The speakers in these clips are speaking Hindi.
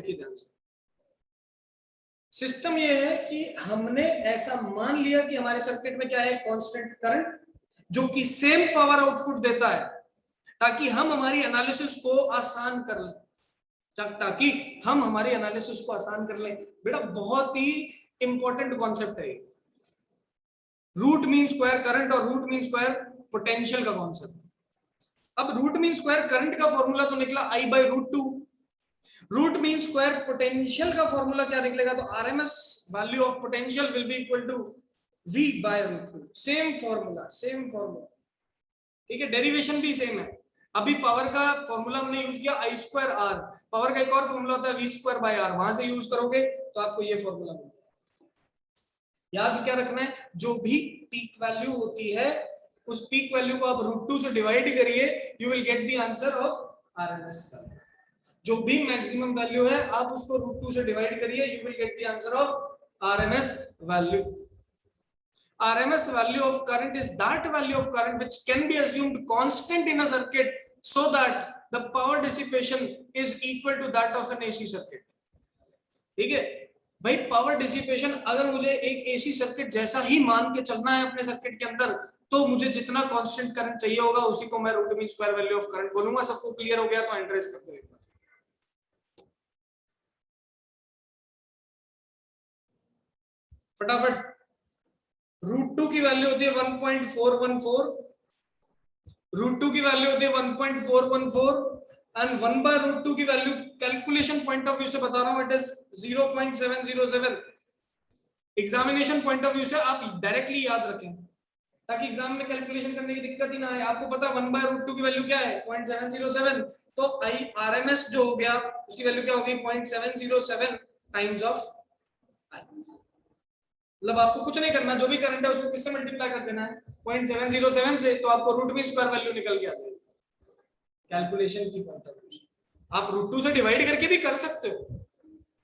देखिए ध्यान से, सिस्टम ये है कि हमने ऐसा मान लिया कि हमारे सर्किट में क्या है, कांस्टेंट करंट जो कि सेम पावर आउटपुट देता है, ताकि हम हमारी एनालिसिस को आसान कर लें, ताकि हम हमारी एनालिसिस को आसान कर लें। बेटा बहुत ही इंपॉर्टेंट कॉन्सेप्ट है, रूट मीन स्क्वायर करंट और रूट मीन स्क्वायर पोटेंशियल का कॉन्सेप्ट। अब रूट मीन स्क्वायर करंट का फॉर्मूला तो निकला I by root two, root mean square potential का फॉर्मूला क्या निकलेगा, तो RMS value of potential will be equal to V by root two. Same formula, same formula, ठीक है, डेरिवेशन भी सेम है। अभी पावर का फॉर्मूला हमने यूज किया I स्क्वायर आर, पावर का एक और फॉर्मूला होता है V स्क्वायर बाय आर, वहां से यूज करोगे तो आपको ये फॉर्मूला मिलेगा। याद क्या रखना है, जो भी पीक वैल्यू होती है उस पीक वैल्यू को आप रूट टू से डिवाइड करिए, you will get the answer of RMS value. जो भी मैक्सिमम वैल्यू है आप उसको रूट टू से डिवाइड करिए, you will get the answer of RMS value. RMS value of current is that value of current which can be assumed constant in a circuit so that the power dissipation is equal to that of an AC circuit। ठीक है भाई, पावर डिसिपेशन अगर मुझे एक AC सर्किट जैसा ही मान के चलना है अपने सर्किट के अंदर, तो मुझे जितना कांस्टेंट करंट चाहिए होगा उसी को मैं root mean square value of current बोलूंगा। सबको क्लियर हो गया तो एंट्रेस कर दो एक बार फटाफट। रूट टू की वैल्यू होती है 1.414, रूट टू की वैल्यू होती है 1.414 एंड 1 बाय रूट टू की value calculation point of view से बता रहा हूं, it is 0.707। Examination point of view से आप डायरेक्टली याद रखें ताकि एग्जाम में कैलकुलेशन करने की दिक्कत ही ना आए। आपको पता है 1 बाय रूट टू की वैल्यू क्या है, 0.707, तो आरएमएस जो हो गया उसकी वैल्यू क्या होगी, 0.707 टाइम्स ऑफ। मतलब आपको कुछ नहीं करना, जो भी करंट है उसको किससे मल्टीप्लाई कर देना है, 0.707 से, तो आपको रूट मीन स्क्वायर वैल्यू निकल के आती है कैलकुलेशन की पॉइंट ऑफ व्यू से। आप रूट टू से डिवाइड करके भी कर सकते हो,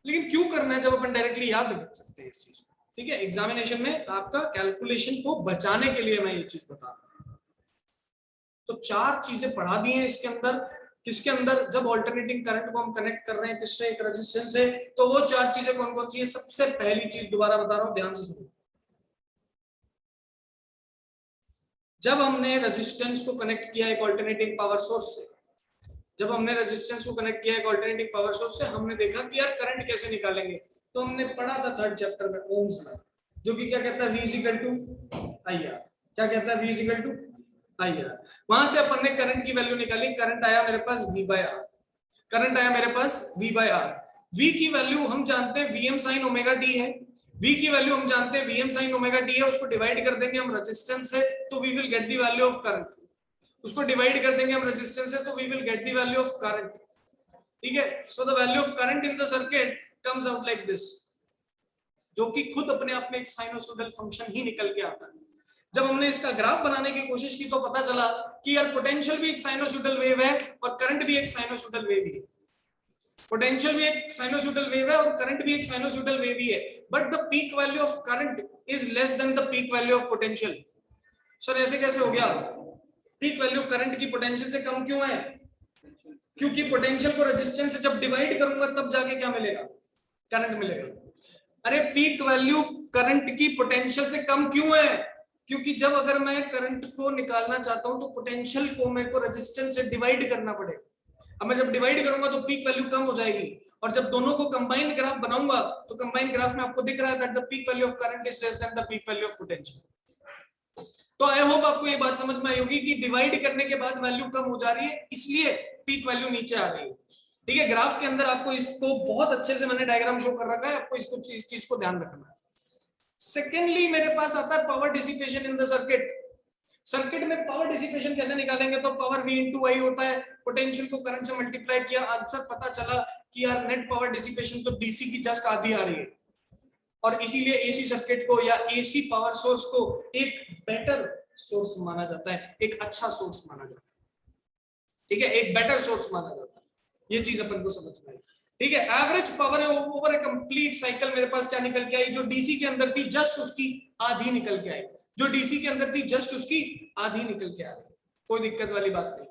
लेकिन क्यों करना है जब अपन डायरेक्टली याद रख सकते हैं इस चीज को। ठीक है, एग्जामिनेशन में आपका कैलकुलेशन को बचाने के लिए मैं ये चीज बता रहा हूं। तो चार चीजें पढ़ा दी हैं इसके अंदर, किसके अंदर, जब ऑल्टरनेटिंग करंट को हम कनेक्ट कर रहे हैं किससे, एक रेजिस्टेंस से, तो वो चार चीजें कौन कौन सी है। सबसे पहली चीज दोबारा बता रहा हूं, ध्यान से सुनो। जब हमने रेजिस्टेंस को कनेक्ट किया एक ऑल्टरनेटिंग पावर सोर्स से, जब हमने रेजिस्टेंस को कनेक्ट किया एक ऑल्टरनेटिंग पावर सोर्स से, हमने देखा कि यार करंट कैसे निकालेंगे। तो हमने पढ़ा था थर्ड चैप्टर में ओम्स लॉ, जो कि क्या कहता है, V इक्वल टू IR। क्या कहता है, V इक्वल टू IR। वहां से अपन ने करंट की वैल्यू निकाली, करंट आया मेरे पास V बाय R, करंट आया मेरे पास V बाय R। V की वैल्यू हम जानते हैं Vm sin ओमेगा t है, V की वैल्यू हम जानते हैं Vm sin ओमेगा t है, उसको डिवाइड कर देंगे हम रेजिस्टेंस से तो we will get the value of current, उसको डिवाइड कर देंगे हम रेजिस्टेंस से तो we will get the value of current. ठीक है, so the value of current in the circuit comes out like this, जो कि खुद अपने आप में एक साइनोसॉइडल फंक्शन ही निकल के आता है। जब हमने इसका ग्राफ बनाने की कोशिश की तो पता चला कि यार पोटेंशियल भी एक साइनोसॉइडल वेव है और करंट भी एक साइनोसॉइडल वेव ही है। पोटेंशियल भी एक साइनोसॉइडल वेव है और करंट भी एक साइनोसॉइडल वेव ही है, but the peak value of current is less than the peak value of potential. Sir ऐसे कैसे हो गया, पीक वैल्यू करंट की पोटेंशियल से कम क्यों है, क्योंकि पोटेंशियल को रेजिस्टेंस से जब डिवाइड करूंगा तब जाके क्या मिलेगा, करंट मिलेगा। अरे पीक वैल्यू करंट की पोटेंशियल से कम क्यों है, क्योंकि जब अगर मैं करंट को निकालना चाहता हूं तो पोटेंशियल को मेरे को रेजिस्टेंस से डिवाइड करना पड़ेगा। अब मैं जब डिवाइड करूंगा तो पीक वैल्यू कम हो जाएगी, और जब दोनों को कंबाइन ग्राफ बनाऊंगा तो कंबाइन ग्राफ में आपको दिख रहा है that the peak value of current is less than the peak value of potential. तो आई होप आपको ये बात समझ में आई होगी कि डिवाइड करने के बाद वैल्यू कम हो जा रही है, इसलिए पीक वैल्यू नीचे आ रही है। ठीक है, ग्राफ के अंदर आपको इसको बहुत अच्छे से मैंने डायग्राम शो कर रखा है, आपको इसको इस चीज को ध्यान रखना है। सेकेंडली मेरे पास आता है power dissipation in the circuit. Circuit में पावर डिसिपेशन कैसे निकालेंगे, तो पावर V इंटू आई होता है, पोटेंशियल को करंट से मल्टीप्लाई किया, आंसर पता चला कि यार नेट पावर डिसिपेशन तो डीसी की जस्ट आधी आ रही है, और इसीलिए एसी सर्किट को या एसी पावर सोर्स को एक बेटर सोर्स माना जाता है, एक अच्छा सोर्स माना जाता है। ठीक है, एक बेटर सोर्स माना जाता है, ये चीज अपन को समझ में आई। ठीक है, एवरेज पावर ओवर ए कंप्लीट साइकिल मेरे पास क्या निकल के आई, जो डीसी के अंदर थी जस्ट उसकी आधी निकल के आई, जो डीसी के अंदर थी जस्ट उसकी आधी निकल के आ रही, कोई दिक्कत वाली बात नहीं।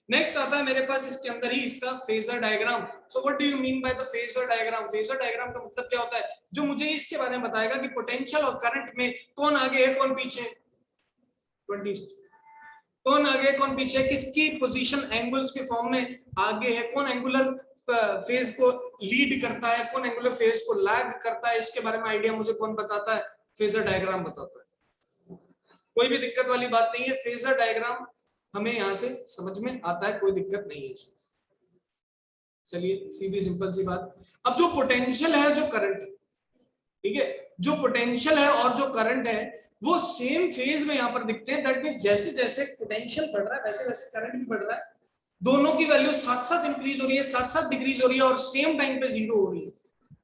नेक्स्ट आता है मेरे पास इसके अंदर ही इसका phasor diagram. So what do you mean by the phasor diagram? Phasor diagram का मतलब क्या होता है? जो मुझे इसके बारे में बताएगा कि पोटेंशियल और करंट में कौन आगे है कौन पीछे। 20 कौन आगे कौन पीछे, किसकी पोजीशन एंगल्स के फॉर्म में आगे है, कौन एंगुलर फेज को लीड करता है, कौन एंगुलर फेज को लैग करता है, इसके बारे में आइडिया मुझे कौन बताता है? फेजर डायग्राम बताता है। कोई भी दिक्कत वाली बात नहीं है, फेजर डायग्राम हमें यहां से समझ में आता है, कोई दिक्कत नहीं है। चलिए सीधी सिंपल सी बात। अब जो पोटेंशियल है जो करंट है, ठीक है, जो पोटेंशियल है और जो करंट है वो सेम फेज में यहां पर दिखते हैं। दैट मींस जैसे जैसे पोटेंशियल बढ़ रहा है वैसे वैसे करंट भी बढ़ रहा है, दोनों की वैल्यू साथ साथ इंक्रीज हो रही है, साथ साथ डिक्रीज हो रही है और सेम टाइम पे जीरो हो रही है।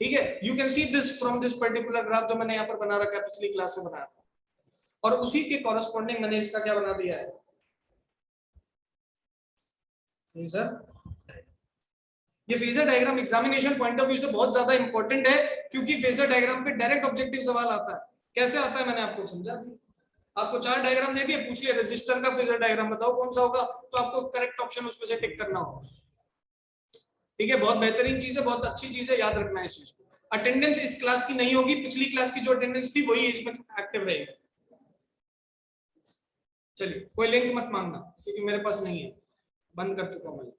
ठीक है, you can see this from this particular graph जो मैंने यहाँ पर बना रखा है, पिछली क्लास में बनाया था, और उसी के कॉरेस्पॉन्डिंग मैंने इसका क्या बना दिया है सर। ये phasor diagram examination point of view से बहुत ज्यादा इंपॉर्टेंट है, क्योंकि फेजर डायग्राम पे डायरेक्ट ऑब्जेक्टिव सवाल आता है। कैसे आता है मैंने आपको समझा दिया। आपको 4 डायग्राम दे दिए, पूछिए रेजिस्टर का फेजर डायग्राम बताओ कौन सा होगा, तो आपको करेक्ट ऑप्शन उसमें से टिक करना होगा। ठीक है, बहुत बेहतरीन चीज है, बहुत अच्छी चीज है, याद रखना है इस चीज को। अटेंडेंस इस क्लास की नहीं होगी, पिछली क्लास की जो अटेंडेंस थी वही इसमें एक्टिव रहेगी। चलिए कोई लिंक मत मांगना क्योंकि मेरे पास नहीं है, बंद कर चुका हूं मैं।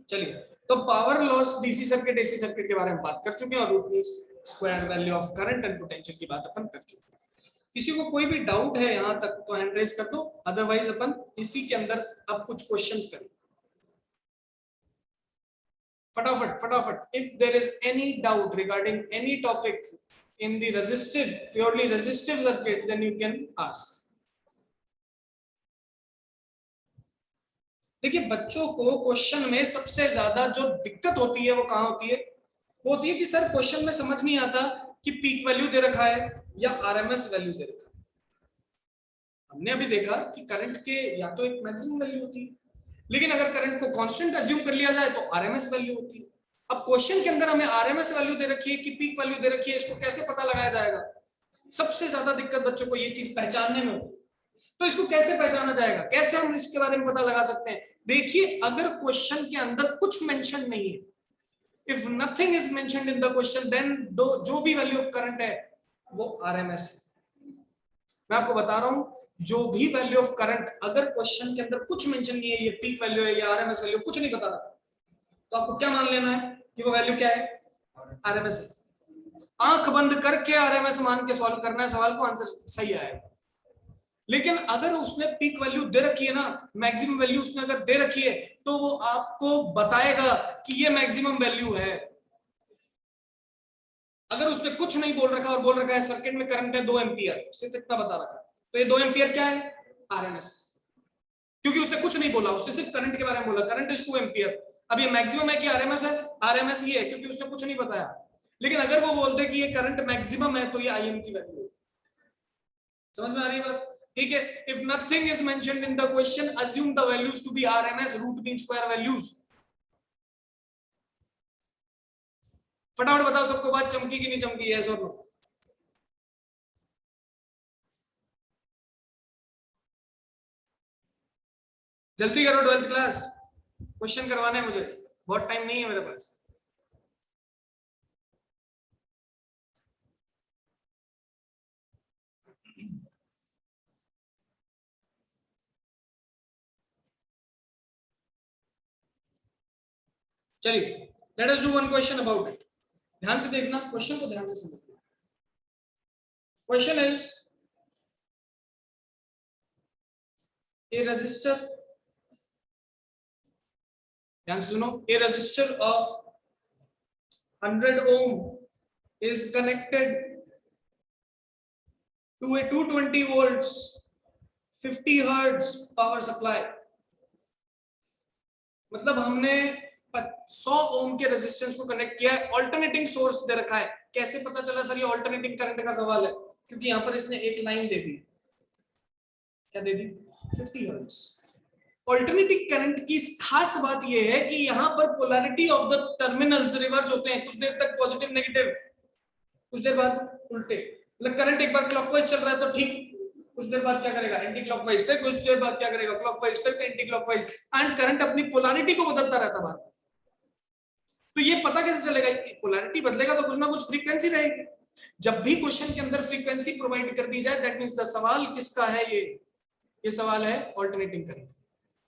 चलिए, तो power loss DC circuit AC circuit के बारे में बात कर चुके हैं और root mean square value of current and potential की बात अपन कर चुके हैं। किसी को कोई भी डाउट है यहां तक तो हैंड रेज कर दो, अदरवाइज अपन इसी के अंदर अब कुछ क्वेश्चंस करें फटाफट फटाफट। If there is any doubt regarding any topic in the resistive purely resistive circuit then you can ask. देखिए बच्चों को क्वेश्चन में सबसे ज्यादा जो दिक्कत होती है वो कहां होती है? वो होती है कि सर क्वेश्चन में समझ नहीं आता कि पीक वैल्यू दे रखा है या आरएमएस वैल्यू दे रखा है। हमने अभी देखा कि करंट के या तो एक मैक्सिमम वैल्यू होती है, लेकिन अगर करंट को कांस्टेंट अज्यूम कर लिया जाए तो आरएमएस वैल्यू होती है। अब क्वेश्चन के अंदर हमें आरएमएस वैल्यू दे रखी है कि पीक वैल्यू दे रखी है, इसको कैसे पता लगाया जाएगा? सबसे ज्यादा दिक्कत बच्चों को ये चीज पहचानने में होती है। तो इसको कैसे पहचाना जाएगा, कैसे हम इसके बारे में पता लगा सकते हैं? देखिए अगर क्वेश्चन के अंदर कुछ मेंशन नहीं है, if nothing is mentioned in the question, then जो भी वैल्यू ऑफ करंट है वो आरएमएस है। मैं आपको बता रहा हूं, जो भी वैल्यू ऑफ करंट अगर क्वेश्चन के अंदर कुछ मेंशन नहीं है, ये पीक वैल्यू है या आरएमएस वैल्यू, कुछ नहीं पता, तो आपको क्या मान लेना है कि वो वैल्यू क्या है? आरएमएस है। आंख बंद करके आरएमएस मान के सॉल्व करना है सवाल को, आंसर सही आएगा। लेकिन अगर उसने पीक वैल्यू दे रखी है ना, मैक्सिमम वैल्यू उसने अगर दे रखी है, तो वो आपको बताएगा कि ये मैक्सिमम वैल्यू है। अगर उसने कुछ नहीं बोल रखा और बोल रखा है सर्किट में करंट है 2 एम्पियर, सिर्फ इतना बता रखा है, तो ये 2 एम्पियर क्या है? आरएमएस। क्योंकि उसने कुछ नहीं बोला, उसने सिर्फ करंट के बारे में बोला, करंट इज 2 एम्पियर। अब ये मैक्सिमम है कि आरएमएस है? आरएमएस ही है, क्योंकि उसने कुछ नहीं बताया। लेकिन अगर वो बोलते कि ये करंट मैक्सिमम है तो ये आईएम की वैल्यू है। समझ में आ रही है बात? ठीक है, if nothing is mentioned in the question assume the values to be RMS, root mean square values. फटाफट बताओ सबको बात चमकी कि नहीं चमकी है? और नो? जल्दी करो 12th क्लास, क्वेश्चन करवाने हैं मुझे, बहुत टाइम नहीं है मेरे पास। चलिए let us do one question about it. ध्यान से देखना, क्वेश्चन को ध्यान से समझना। क्वेश्चन इज ए रजिस्टर, ध्यान से सुनो, ए register of 100 ohm is connected to a 220 volts 50 hertz power supply। मतलब हमने 100 ओम के रेजिस्टेंस को कनेक्ट किया है, ऑल्टरनेटिंग सोर्स दे रखा है। कैसे पता चला सर ये ऑल्टरनेटिंग करंट का सवाल है? क्योंकि यहां पर इसने एक लाइन दे दी, क्या दे दी? 50 हर्ट्ज। ऑल्टरनेटिंग करंट की खास बात यह है कि यहां पर polarity of the terminals reverse होते हैं, कुछ देर तक पॉजिटिव नेगेटिव, कुछ देर बाद उल्टे। मतलब करंट एक बार क्लॉकवाइज चल रहा है तो ठीक कुछ देर बाद क्या करेगा, एंटी क्लॉकवाइज, फिर कुछ देर बाद क्या करेगा, क्लॉकवाइज, फिर एंटी क्लॉकवाइज, एंड करंट अपनी पोलैरिटी को बदलता रहता बार। तो ये पता कैसे चलेगा, पोलैरिटी बदलेगा तो कुछ ना कुछ फ्रीक्वेंसी रहेगी। जब भी क्वेश्चन के अंदर फ्रीक्वेंसी प्रोवाइड कर दी जाए, दैट मींस द सवाल किसका है, ये सवाल है ऑल्टरनेटिंग करंट।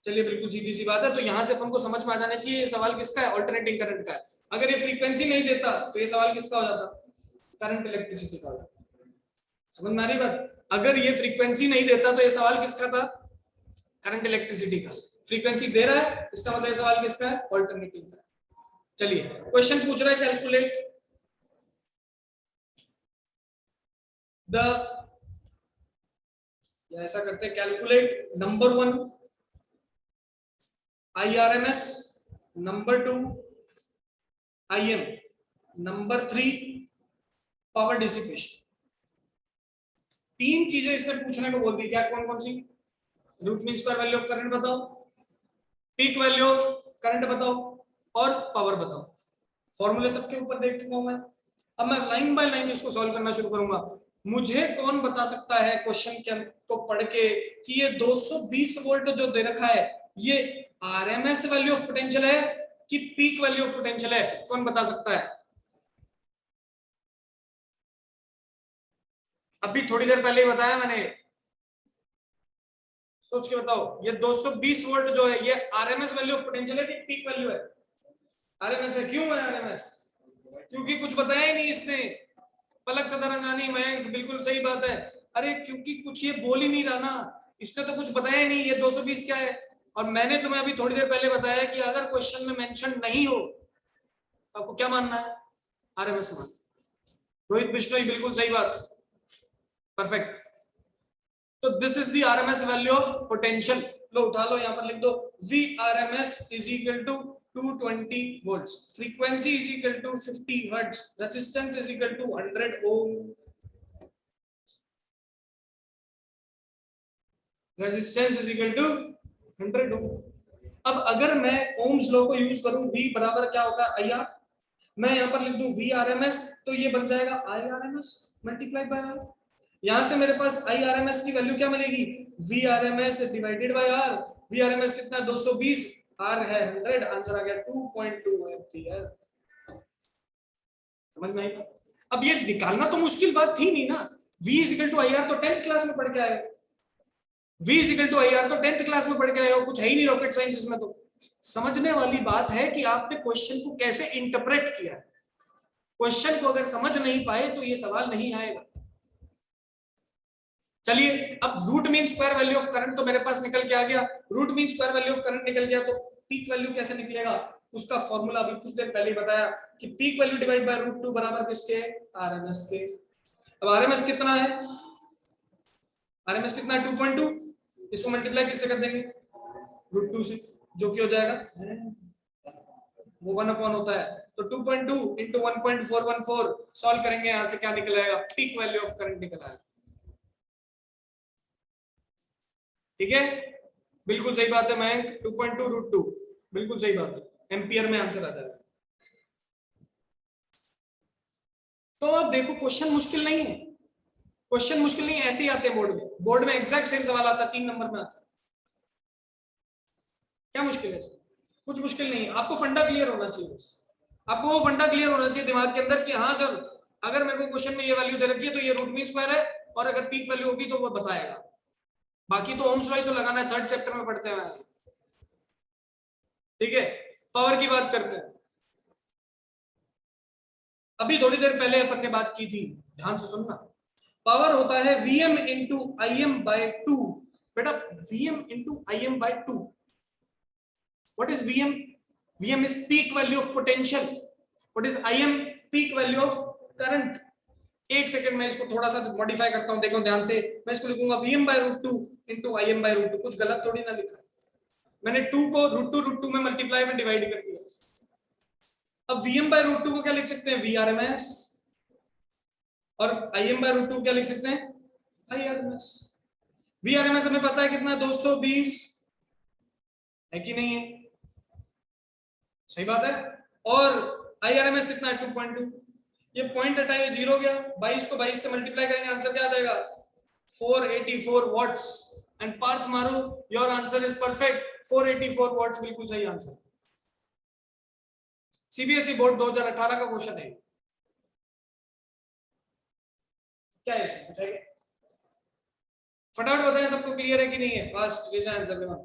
चलिए बिल्कुल सीधी सी बात है, तो यहां से अपन को समझ में आ जाना चाहिए ये सवाल किसका है, ऑल्टरनेटिंग करंट का है। अगर ये फ्रीक्वेंसी नहीं देता तो ये सवाल किसका हो जाता, करंट इलेक्ट्रिसिटी का हो जाता। समझ में आ रही बात, अगर ये फ्रीक्वेंसी नहीं देता तो ये सवाल किसका था, करंट इलेक्ट्रिसिटी का। फ्रीक्वेंसी दे रहा है, इसका मतलब ये सवाल किसका है, ऑल्टरनेटिंग का। चलिए क्वेश्चन पूछ रहा है कैलकुलेट द, ऐसा करते हैं, calculate number 1 IRMS, number 2 IM, number 3 power dissipation. तीन चीजें इससे पूछने को बोलती है, क्या कौन कौन सी, root mean square value of current बताओ, पीक वैल्यू ऑफ करंट बताओ, और पावर बताओ। फॉर्मूले सबके ऊपर देख चुका हूं मैं, अब मैं लाइन बाय लाइन इसको सॉल्व करना शुरू करूंगा। मुझे कौन बता सकता है क्वेश्चन के को पढ़ के कि ये 220 वोल्ट जो दे रखा है ये आरएमएस वैल्यू ऑफ पोटेंशियल है कि पीक वैल्यू ऑफ पोटेंशियल है, कौन बता सकता है? अभी थोड़ी देर पहले ही बताया मैंने, सोच के बताओ, ये 220 वोल्ट जो है ये आरएमएस वैल्यू ऑफ पोटेंशियल है कि पीक वैल्यू है? आरएमएस है। क्यों है आरएमएस? क्योंकि कुछ बताया ही नहीं इसने, पलक सदारंगानी मयंक, बिल्कुल सही बात है। अरे क्योंकि कुछ ये बोल ही नहीं रहा ना, इसने तो कुछ बताया ही नहीं ये 220 क्या है। और मैंने तुम्हें अभी थोड़ी देर पहले बताया कि अगर क्वेश्चन में मेंशन नहीं हो तो आपको क्या मानना है, आरएमएस मान। रोहित बिश्नोई बिल्कुल सही बात, परफेक्ट। तो this is the RMS value of potential. लो उठा लो, यहां पर लिख दो V RMS is equal to 220 volts, frequency is equal to 50 hertz, resistance is equal to 100 ohm, resistance is equal to 100 ohm। अब अगर मैं ओम्स लॉ को यूज करूं, V बराबर क्या होता है IR, मैं यहां पर लिख दूं V RMS, तो ये बन जाएगा I RMS multiplied by R। यहां से मेरे पास I RMS की वैल्यू क्या मिलेगी, V RMS divided by R। V RMS कितना है 220, R है 100, आंसर आ गया 2.2 एम्पियर। समझ में आई? अब ये निकालना तो मुश्किल बात थी नहीं ना, V is equal to IR तो 10th क्लास में पढ़ के आए, V is equal to IR तो 10th क्लास में पढ़ के आए हो, कुछ है ही नहीं रॉकेट साइंस इसमें। तो समझने वाली बात है कि आपने क्वेश्चन को कैसे इंटरप्रेट किया है। क्वेश्चन को अगर समझ नहीं पाए तो ये सवाल नहीं आएगा। चलिए अब root mean square value of current तो मेरे पास निकल के आ गया, root mean square value of current निकल गया, तो पीक वैल्यू कैसे निकलेगा, उसका फॉर्मूला अभी कुछ देर पहले ही बताया कि peak value divide by root 2 बराबर किसके, आरएमएस के। अब आरएमएस कितना है, आरएमएस कितना है 2.2, इसको मल्टीप्लाई किससे कर देंगे, रूट 2 से, जो कि हो जाएगा वो 1 अपॉन होता है, तो 2.2 इंटू 1.414 सॉल्व करेंगे, यहां से क्या निकल आएगा, पीक वैल्यू ऑफ करंट निकल आएगा। ठीक है, बिल्कुल सही बात है मयंक, 2.2 रूट 2, बिल्कुल सही बात है, एम्पियर में आंसर आ जाएगा। तो अब देखो क्वेश्चन मुश्किल नहीं है, क्वेश्चन मुश्किल नहीं, ऐसे ही आते हैं बोर्ड में, बोर्ड में एग्जैक्ट सेम सवाल आता है, 3 नंबर में आता है। क्या मुश्किल है, कुछ मुश्किल नहीं है, आपको फंडा क्लियर होना चाहिए बस। आपको वो फंडा क्लियर होना चाहिए दिमाग के अंदर कि हाँ सर अगर मेरे को क्वेश्चन में ये वैल्यू दे रखी है तो ये रूट मीन स्क्वायर है, और अगर पीक वैल्यू होगी तो वो बताएगा। बाकी तो ओम्स लॉ तो लगाना है, 3rd चैप्टर में पढ़ते हैं। ठीक है, पावर की बात करते हैं। अभी थोड़ी देर पहले अपन ने बात की थी, ध्यान से सुनना, पावर होता है Vm इंटू IM बाय 2। बेटा Vm into IM by 2, what is Vm? Vm is peak value of potential, what is IM? peak value of current। एक सेकंड में इसको थोड़ा सा मॉडिफाई करता हूं, देखो ध्यान से, मैं इसको लिखूंगा Vm by root 2 into IM by root 2, कुछ गलत थोड़ी ना लिखा, मैंने 2 को रूट 2 में मल्टीप्लाई में डिवाइड कर दिया। अब Vm बाय रूट 2 को क्या लिख सकते हैं, VRMS, और IM बाय रूट 2 क्या लिख सकते हैं, IRMS। VRMS हमें पता है कितना, 220 है कि नहीं है, सही बात है, और IRMS कितना है 2.2, ये पॉइंट हटाइए 0 गया, 22 को 22 से मल्टीप्लाई करेंगे आंसर क्या आ जाएगा 484 watts and Parth Maru, your answer is perfect. 484 watts बिल्कुल सही आंसर. सीबीएसई बोर्ड 2018 का क्वेश्चन है. क्या है इसमें बताइए. फटाफट बताएं सबको क्लियर है कि नहीं है. फास्ट रेज आंसर देना.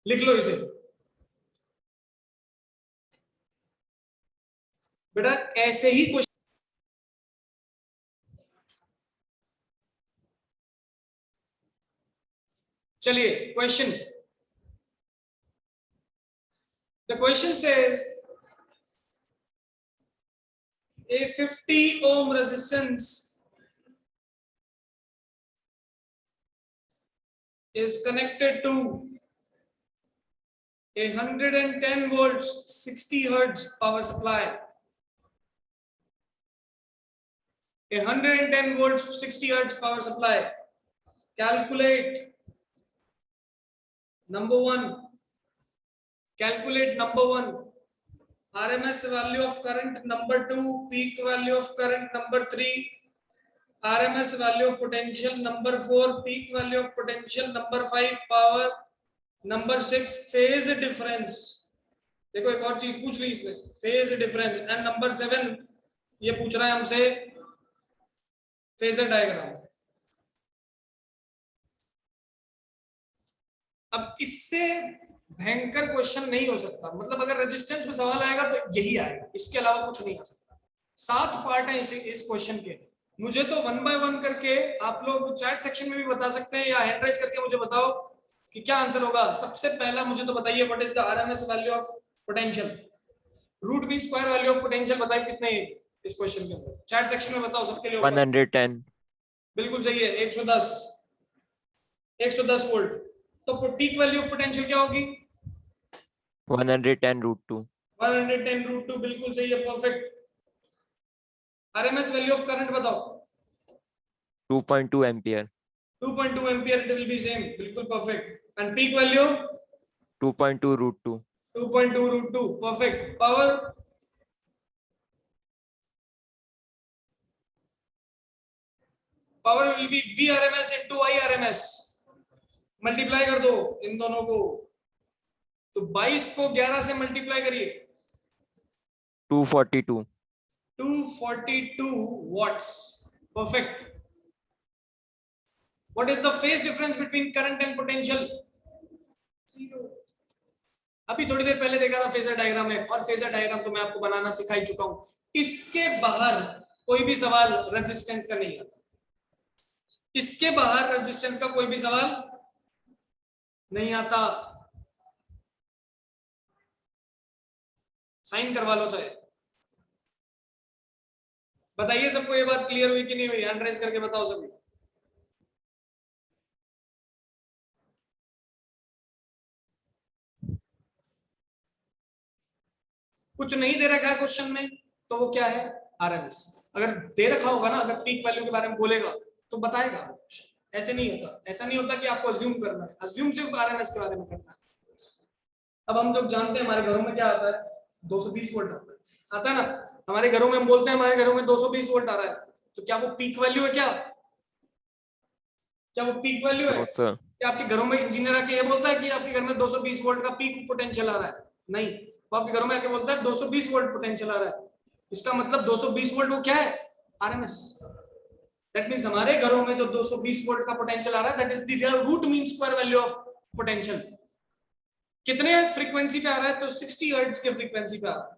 लिख लो इसे बेटा. ऐसे ही क्वेश्चन. चलिए question. The question says a 50 ohm resistance is connected to a 110 volts 60 hertz power supply. A 110 volts 60 hertz power supply. Calculate number one. Calculate number one. RMS value of current number 2, peak value of current number 3, RMS value of potential number 4, peak value of potential number 5, power number 6, phase difference. देखो एक और चीज पूछ ली इसमें, phase difference. and number 7 ये पूछ रहा है हमसे phasor diagram. अब इससे भयंकर क्वेश्चन नहीं हो सकता. मतलब अगर रेजिस्टेंस में सवाल आएगा तो यही आएगा, इसके अलावा कुछ नहीं आ सकता. 7 पार्ट है इस क्वेश्चन के. मुझे तो 1 बाय 1 करके आप लोग चैट सेक्शन में भी बता सकते हैं या हैंड राइज करके मुझे बताओ कि क्या आंसर होगा. सबसे पहला मुझे तो बताइए what is the RMS value of potential. Root mean square value of potential बताइए कितने इस क्वेश्चन के अंदर. चैट सेक्शन में बताओ सबके लिए. 110. बिल्कुल सही है. 110 वोल्ट. तो पीक वैल्यू ऑफ पोटेंशियल क्या होगी? 110 root 2. 110 रूट 2 बिल्कुल सही है. Perfect. RMS value of current बताओ. 2.2 ampere. 2.2 ampere. It will be same. बिल्कुल perfect. And peak value 2.2 root 2. 2.2 root 2. Perfect. Power will be VRMS into IRMS. Multiply कर दो इन दोनों को. तो 22 को 11 से मल्टीप्लाई करिए. 242. 242 watts. Perfect. What is the phase difference between current and potential? Zero. अभी थोड़ी देर पहले देखा था फेजर डायग्राम में, और फेजर डायग्राम तो मैं आपको बनाना सिखा ही चुका हूं. इसके बाहर कोई भी सवाल रेजिस्टेंस का नहीं आता. इसके बाहर रेजिस्टेंस का कोई भी सवाल नहीं आता. साइन करवा लो चाहे. बताइए सबको ये बात क्लियर हुई कि नहीं हुई. हैंड राइज करके बताओ सभी. कुछ नहीं दे रखा है क्वेश्चन में तो वो क्या है? आरएमएस. अगर दे रखा होगा ना, अगर पीक वैल्यू के बारे में बोलेगा तो बताएगा. ऐसे नहीं होता. ऐसा नहीं होता कि आपको अज्यूम करना है. अज्यूम सिर्फ आरएमएस के बारे में करना है. अब हम लोग जानते हैं हमारे घरों में क्या आता है. 220 वोल्ट आता है ना. हमारे घरों में हम बोलते हैं हमारे घरों में 220 वोल्ट आ रहा है. तो क्या वो पीक वैल्यू है? क्या वो पीक वैल्यू है? क्या आपके घरों में इंजीनियर आके ये बोलता है कि आपके घर में 220 वोल्ट का पीक पोटेंशियल आ रहा है? नहीं. वो आपके घरों में आके बोलता है 220 वोल्ट पोटेंशियल आ रहा है. इसका मतलब 220 वोल्ट वो क्या है? आरएमएस. दैट मींस हमारे घरों में जो 220 वोल्ट का पोटेंशियल आ रहा है, that is the root mean square value of potential. कितने फ्रीक्वेंसी पे आ रहा है? तो 60 हर्ट्ज के फ्रीक्वेंसी पे आ रहा है.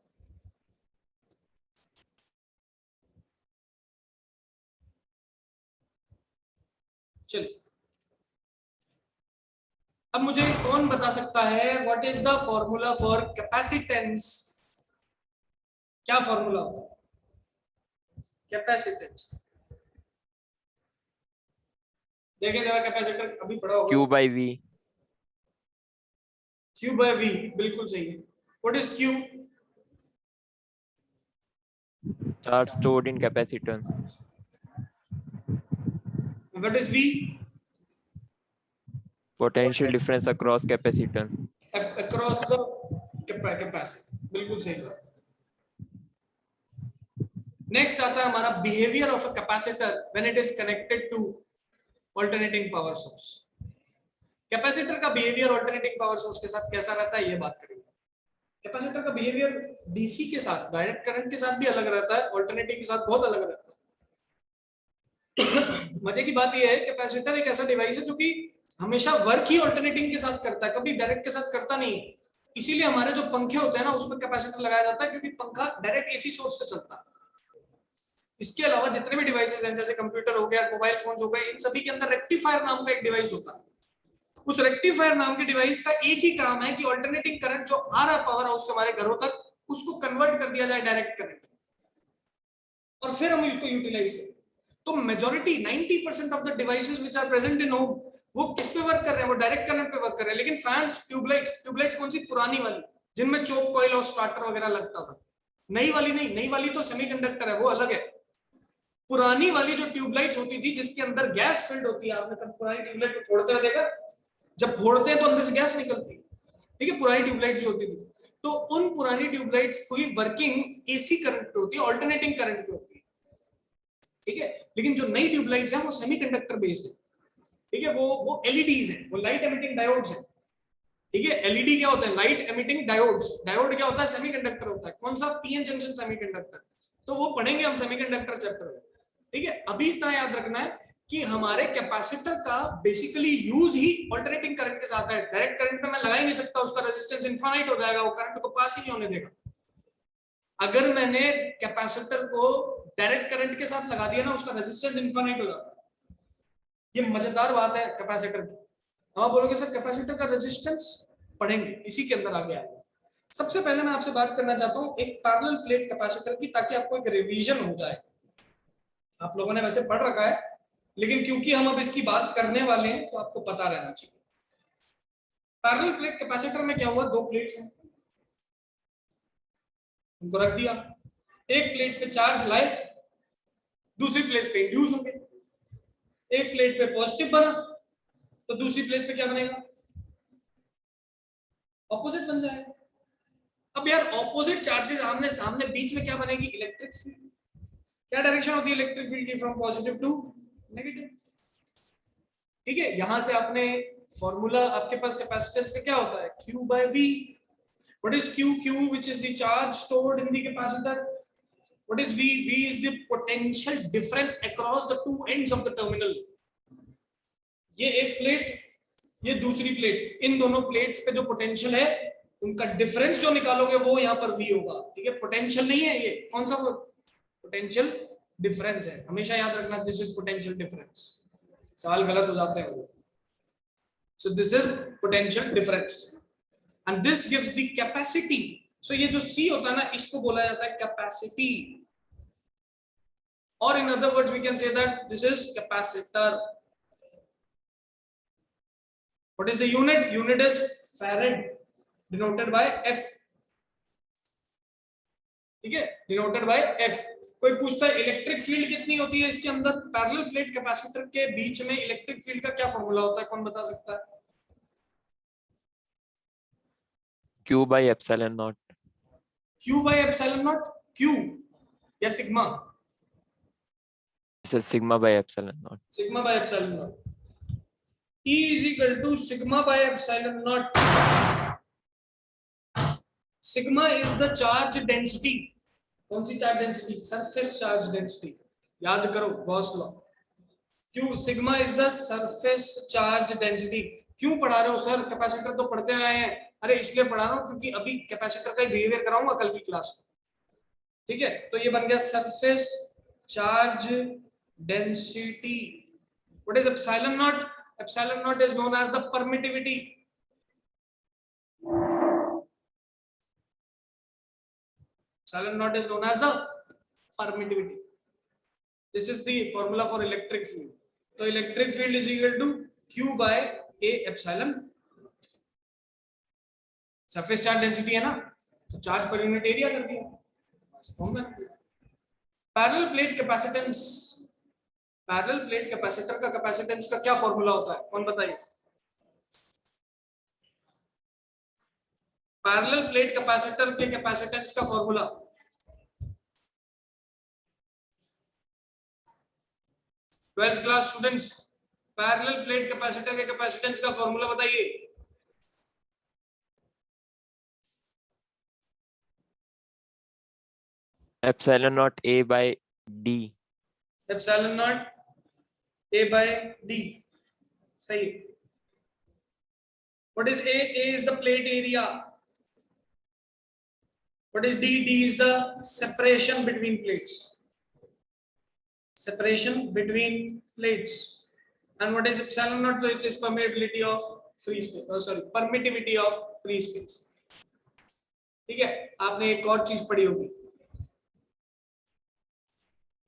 चलिए अब मुझे कौन बता सकता है what is the formula for capacitance? क्या फॉर्मूला होगा कैपेसिटेंस? देखिए जरा कैपेसिटर अभी पढ़ा होगा. Q by V. Q by V. बिल्कुल सही है. What is Q? Charge stored in capacitor. What is V? Potential difference across capacitor. Across the capacitor. बिल्कुल सही बात. नेक्स्ट आता है हमारा behaviour of a capacitor when it is connected to alternating power source. Capacitor का बिहेवियर ऑल्टरनेटिंग पावर सोर्स के साथ कैसा रहता है ये बात करेंगे। कैपेसिटर का बिहेवियर डीसी के साथ, डायरेक्ट करंट के साथ भी अलग रहता है, ऑल्टरनेटिंग के साथ बहुत अलग रहता है। मजे की बात यह है कैपेसिटर एक ऐसा डिवाइस है जो कि हमेशा वर्क ही ऑल्टरनेटिंग के साथ करता है, कभी डायरेक्ट के साथ करता नहीं। इसीलिए हमारे जो पंखे होते हैं ना उसमें कैपेसिटर लगाया जाता है, क्योंकि पंखा डायरेक्ट एसी सोर्स से चलता है। इसके अलावा जितने भी डिवाइसेस हैं जैसे कंप्यूटर हो गया, मोबाइल फोन हो गए, इन सभी के अंदर रेक्टिफायर नाम का एक डिवाइस होता है। उस रेक्टिफायर नाम के डिवाइस का एक ही काम है कि ऑल्टरनेटिंग करंट जो आ रहा पावर हाउस से हमारे घरों तक, उसको कन्वर्ट कर दिया जाए डायरेक्ट करंट, और फिर हम इसको यूटिलाइज करें। तो majority 90% of the devices which are present in home वो किस पे वर्क कर रहे हैं, वो डायरेक्ट करंट पे वर्क कर रहे हैं। लेकिन फैंस, ट्यूबलाइट्स कौन सी, पुरानी वाली जिनमें चोक कॉइल और स्टार्टर वगैरह लगता था, नई वाली नहीं, नई वाली तो सेमीकंडक्टर है, वो अलग है। पुरानी वाली जो ट्यूबलाइट्स होती थी जिसके अंदर गैस फिल्ड होती है, आपने कभी पुरानी ट्यूबलाइट को फोड़ते हुए देखा? जब फोड़ते हैं तो अंदर से गैस निकलती है, ठीक है, पुरानी ट्यूबलाइट्स जो होती थी। तो उन पुरानी ट्यूबलाइट्स की वर्किंग एसी करंट पे होती है, ऑल्टरनेटिंग करंट पे होती है, ठीक है। लेकिन जो नई ट्यूबलाइट्स हैं वो सेमीकंडक्टर बेस्ड है, ठीक है, वो एलईडीज है, वो लाइट एमिटिंग डायोड्स है, ठीक है। एलईडी क्या होता है? Light emitting diodes. डायोड क्या होता है? सेमीकंडक्टर होता है। कौन सा? PN junction semiconductor. तो वो पढ़ेंगे हम सेमीकंडक्टर चैप्टर में, ठीक है। अभी इतना याद रखना है कि हमारे कैपेसिटर का बेसिकली यूज ही ऑल्टरनेटिंग करंट के साथ है। डायरेक्ट करंट पे मैं लगा ही नहीं सकता, उसका रेजिस्टेंस इनफाइनाइट हो जाएगा, वो करंट को पास ही नहीं होने देगा। अगर मैंने कैपेसिटर को डायरेक्ट करंट के साथ लगा दिया ना, उसका रेजिस्टेंस इनफाइनाइट हो जाता है। ये मजेदार बात है कैपेसिटर की। आप बोलोगे सर कैपेसिटर का रेजिस्टेंस पढ़ेंगे, इसी के अंदर आगे आएगा। सबसे पहले मैं आपसे बात करना चाहता हूं एक पैरेलल प्लेट कैपेसिटर की, ताकि आपको एक रिवीजन हो जाए। आप लोगों ने वैसे पढ़ रखा है, लेकिन क्योंकि हम अब इसकी बात करने वाले हैं तो आपको पता रहना चाहिए। पैरेलल प्लेट कैपेसिटर में क्या हुआ, दो प्लेट्स हैं, उनको रख दिया, एक प्लेट पे चार्ज लाए, दूसरी प्लेट पे इंड्यूस होंगे। एक प्लेट पे पॉजिटिव बना तो दूसरी प्लेट पे क्या बनेगा? ऑपोजिट बन जाएगा। अब यार ऑपोजिट चार्जेस आमने सामने, बीच में क्या बनेगी? Electric field. क्या डायरेक्शन होती है इलेक्ट्रिक फील्ड की? फ्रॉम पॉजिटिव टू नेगेटिव, ठीक है। यहां से आपने फॉर्मूला, आपके पास कैपेसिटेंस का क्या होता है? Q by V। What is Q? Q which is the charge stored in the capacitor. What is V? V is the potential difference across the two ends of the terminal. ये एक प्लेट, ये दूसरी प्लेट, इन दोनों प्लेट्स पे जो पोटेंशियल है उनका डिफरेंस जो निकालोगे वो यहाँ पर V होगा, ठीक है। पोटेंशियल नहीं है ये, कौन सा? पोटेंशियल डिफरेंस है, हमेशा याद रखना, दिस इज पोटेंशियल डिफरेंस। सवाल गलत हो जाते हैं। So this is potential difference and this gives the capacity. So ये जो C होता है ना, इसको बोला जाता है capacity, or in other words we can say that this is capacitor. What is the unit? Unit is farad, denoted by F, ठीक है, denoted by F. कोई पूछता है इलेक्ट्रिक फील्ड कितनी होती है इसके अंदर? पैरेलल प्लेट कैपेसिटर के बीच में इलेक्ट्रिक फील्ड का क्या फॉर्मूला होता है, कौन बता सकता है? Q by epsilon naught. Q by epsilon naught, Q या sigma? This is sigma by epsilon naught. Sigma by epsilon naught. E is equal to sigma by epsilon naught. Sigma is the charge density. कौन सी charge density? Surface charge density. याद करो Gauss law. Q sigma is the surface charge density. क्यों पढ़ा रहे हो सर? कैपेसिटर तो पढ़ते आए हैं। अरे इसलिए पढ़ा रहा हूं क्योंकि अभी कैपेसिटर का बिहेवियर कराऊंगा कल की क्लास में, ठीक है। तो ये बन गया surface charge density. What is epsilon naught? Epsilon naught is known as the permittivity. Epsilon naught is known as the permittivity. This is the formula for electric field. So electric field is equal to Q by A epsilon. Surface charge density है ना, तो चार्ज पर यूनिट एरिया कर दिया। Parallel plate capacitance, parallel plate capacitor का कैपेसिटेंस का क्या फॉर्मूला होता है, कौन बताइए? पैरेलल प्लेट कैपेसिटर के कैपेसिटेंस का formula 12th class students, parallel plate capacitor के कैपेसिटेंस का फॉर्मूला बताइए। Epsilon not A by D। Epsilon not A by D, सही। What is A? A is the plate area. What is D? D is the separation between plates. Separation between plates. And what is epsilon naught? Which is permeability of free space. Oh, sorry, permittivity of free space. ठीक है, आपने एक और चीज पढ़ी होगी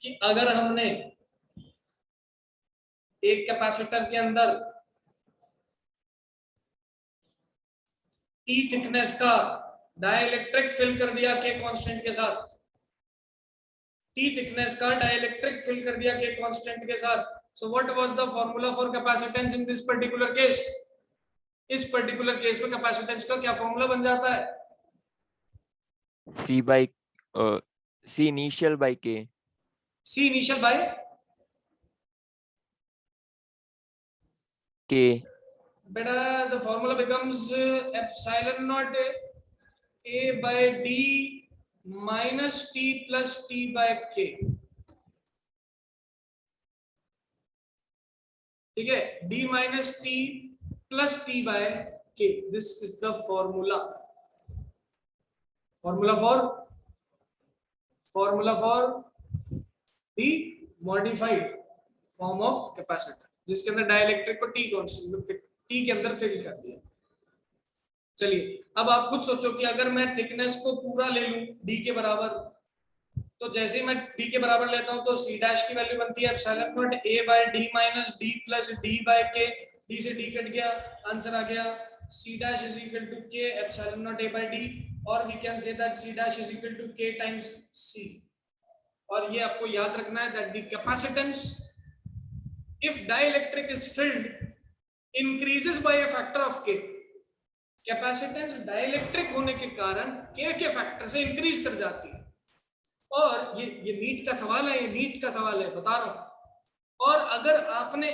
कि अगर हमने एक कैपेसिटर के अंदर T थिकनेस का डाइलेक्ट्रिक फिल कर दिया K कांस्टेंट के साथ, T थिकनेस का डाइलेक्ट्रिक फिल कर दिया K कांस्टेंट के साथ, so what was the formula for capacitance in this particular case? इस पर्टिकुलर केस में कैपेसिटेंस का क्या फॉर्मूला बन जाता है? C initial by K। C initial by K। बेटा the formula becomes epsilon naught A by D minus T plus T by K। ठीक है, D minus T plus T by K, this is the formula for the modified form of capacitor, जिसके अंदर डाइलेक्ट्रिक को T कांस्टेंट में T के अंदर फिल कर दिया। चलिए अब आप खुद सोचो कि अगर मैं थिकनेस को पूरा ले लूं D के बराबर, तो जैसे ही मैं D के बराबर लेता हूं तो C डैश की वैल्यू बनती है epsilon not A by D minus D plus D by K। D से D कट गया, आंसर आ गया C dash is equal to K epsilon naught A by D, और we can say that C dash is equal to K times C। और ये आपको याद रखना है that the capacitance if dielectric is filled increases by a factor of K। Capacitance dielectric होने के कारण K के फैक्टर से इंक्रीज कर जाती है। और ये नीट का सवाल है, ये नीट का सवाल है, बता रहा हूं। और अगर आपने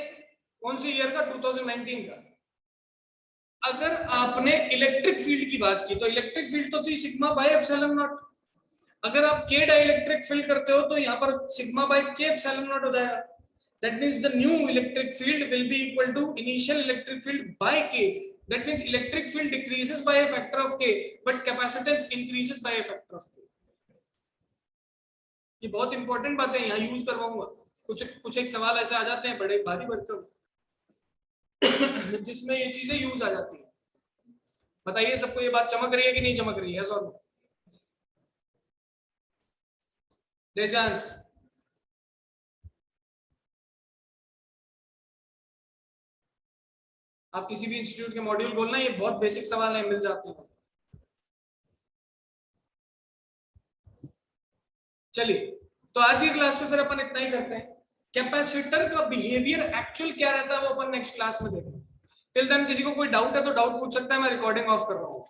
कौन सी ईयर का, 2019 का, अगर आपने इलेक्ट्रिक फील्ड की बात की तो इलेक्ट्रिक फील्ड तो थी सिग्मा बाय एप्सिलॉन नॉट। अगर आप K डाइलेक्ट्रिक फिल करते हो तो यहाँ पर sigma bye K epsilon not हो जाएगा। That means the new electric field will be equal to initial electric field by K. That means electric field decreases by a factor of K, but capacitance increases by a factor of K. ये बहुत इंपॉर्टेंट बातें यहाँ यूज करवाऊंगा। कुछ एक सवाल ऐसे आ जाते हैं बड़े भारी भरकम जिसमें ये चीजें यूज आ जाती है। बताइए सबको ये बात चमक रही है कि नहीं चमक रही है? yes or no? Raise आप किसी भी इंस्टीट्यूट के मॉड्यूल खोलना, ये बहुत बेसिक सवाल है, मिल जाते हैं। चलिए तो आज की क्लास में फिर अपन इतना ही करते हैं। कैपेसिटर का बिहेवियर एक्चुअल क्या रहता है वो अपन नेक्स्ट क्लास में देखेंगे। टिल देन किसी को कोई डाउट है तो डाउट पूछ सकता है, मैं रिकॉर्डिंग ऑफ कर रहा हूँ।